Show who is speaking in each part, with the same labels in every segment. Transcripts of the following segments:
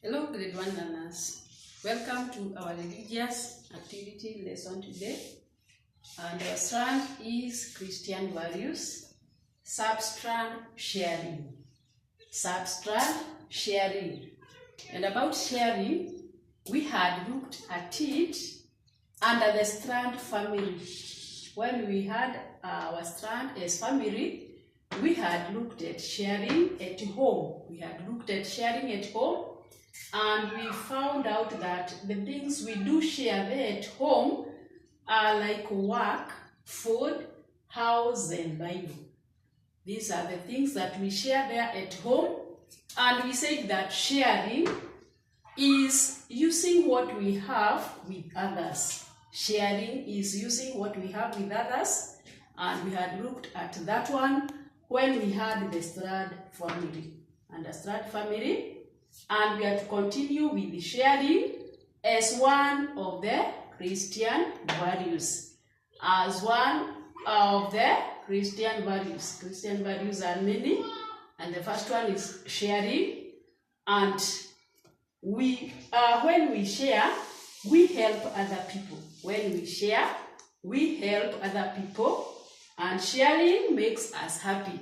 Speaker 1: Hello, grade 1 learners. Welcome to our religious activity lesson today. And our strand is Christian values, substrand sharing. Substrand sharing. And about sharing, we had looked at it under the strand family. When we had our strand as family, we had looked at sharing at home. We had looked at sharing at home. And we found out that the things we do share there at home are like work, food, house, and Bible. These are the things that we share there at home. And we said that sharing is using what we have with others. Sharing is using what we have with others. And we had looked at that one when we had the Strad family. And the Strad family. And we are to continue with the sharing as one of the Christian values. As one of the Christian values. Christian values are many. And the first one is sharing. And when we share, we help other people. When we share, we help other people. And sharing makes us happy.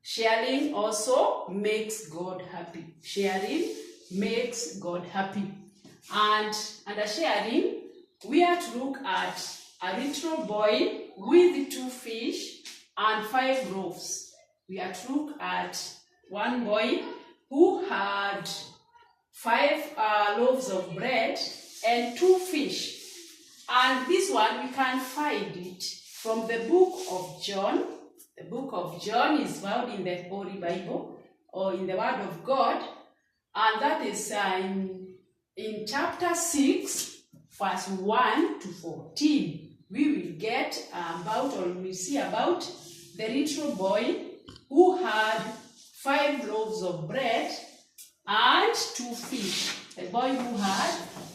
Speaker 1: Sharing also makes God happy. Sharing makes God happy. And under sharing, we are to look at a little boy with 2 fish and 5 loaves. We are to look at one boy who had 5 loaves of bread and 2 fish. And this one, we can find it from the book of John. The book of John is found in the Holy Bible or in the Word of God, and that is in chapter 6, verse 1 to 14. We will get we see about the little boy who had 5 loaves of bread and 2 fish. A boy who had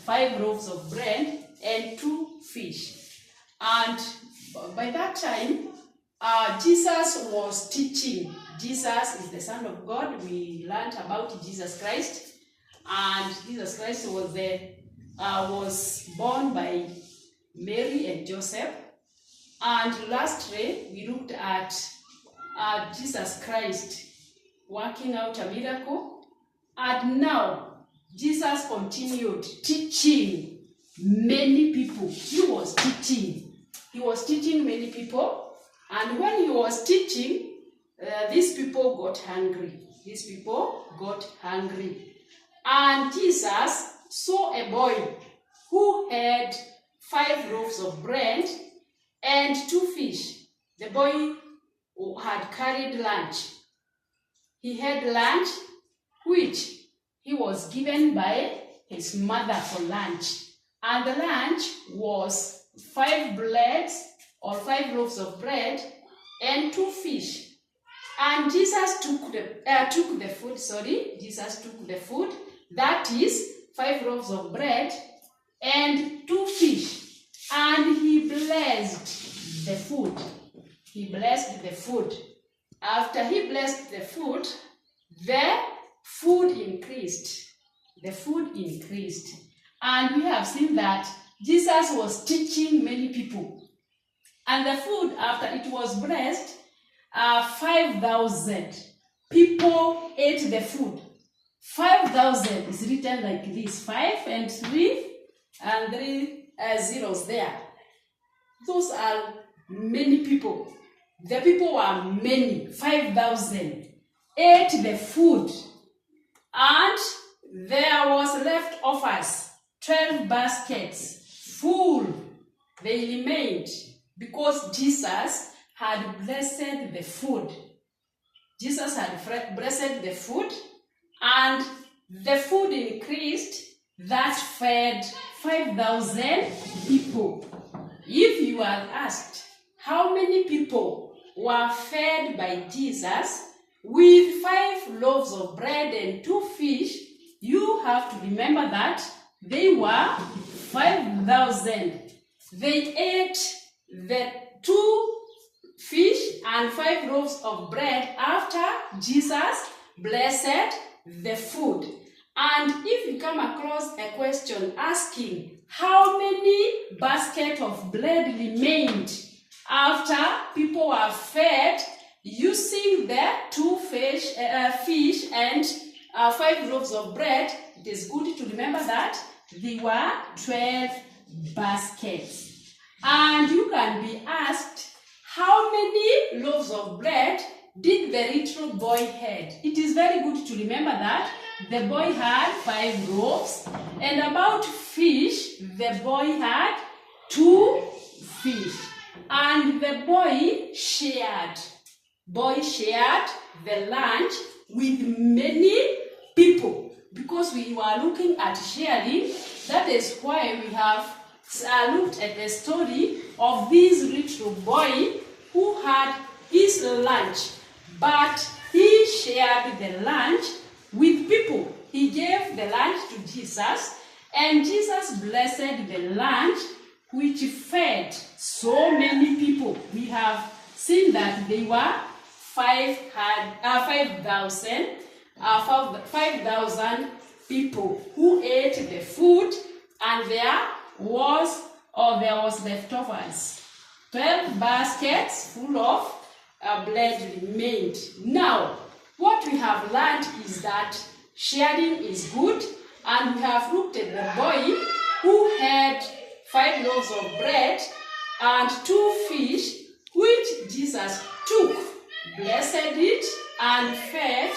Speaker 1: 5 loaves of bread and 2 fish. And by that time, Jesus was teaching. Jesus is the Son of God. We learned about Jesus Christ, and Jesus Christ was born by Mary and Joseph. And lastly, we looked at Jesus Christ working out a miracle. And now, Jesus continued teaching many people. He was teaching many people. And when he was teaching, these people got hungry. And Jesus saw a boy who had 5 loaves of bread and 2 fish. The boy had carried lunch. He had lunch which he was given by his mother for lunch. And the lunch was 5 loaves of bread and 2 fish. And Jesus took the food, that is 5 loaves of bread and 2 fish, and he blessed the food. After he blessed the food increased. And we have seen that Jesus was teaching many people. And the food, after it was blessed, 5,000 people ate the food. 5,000 is written like this. 5 and 3 and 3 zeros there. Those are many people. The people were many. 5,000 ate the food. And there was leftovers. 12 baskets full. They remained. Because Jesus had blessed the food. Jesus had blessed the food, and the food increased, that fed 5,000 people. If you are asked how many people were fed by Jesus with 5 loaves of bread and 2 fish, you have to remember that they were 5,000. They ate the 2 fish and 5 loaves of bread after Jesus blessed the food. And if you come across a question asking how many baskets of bread remained after people were fed using the 2 fish and 5 loaves of bread, it is good to remember that there were 12 baskets. And you can be asked, how many loaves of bread did the little boy had? It is very good to remember that the boy had 5 loaves, and about fish, the boy had 2 fish. And the boy shared the lunch with many people. Because we were looking at sharing, that is why we have looked at the story of this little boy who had his lunch, but he shared the lunch with people. He gave the lunch to Jesus, and Jesus blessed the lunch, which fed so many people. We have seen that they were 5,000 people who ate the food, and there was leftovers. 12 baskets full of bread remained. Now, what we have learned is that sharing is good, and we have looked at the boy who had 5 loaves of bread and 2 fish, which Jesus took, blessed it, and fed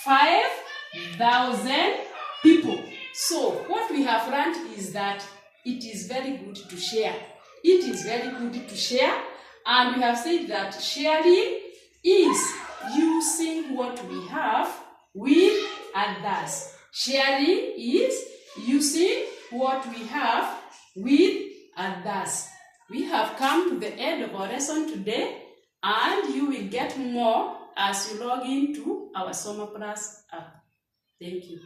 Speaker 1: 5,000 people. So, what we have learned is that it is very good to share. It is very good to share, and we have said that sharing is using what we have with others. Sharing is using what we have with others. We have come to the end of our lesson today, and you will get more as you log into our Soma Plus app. Thank you.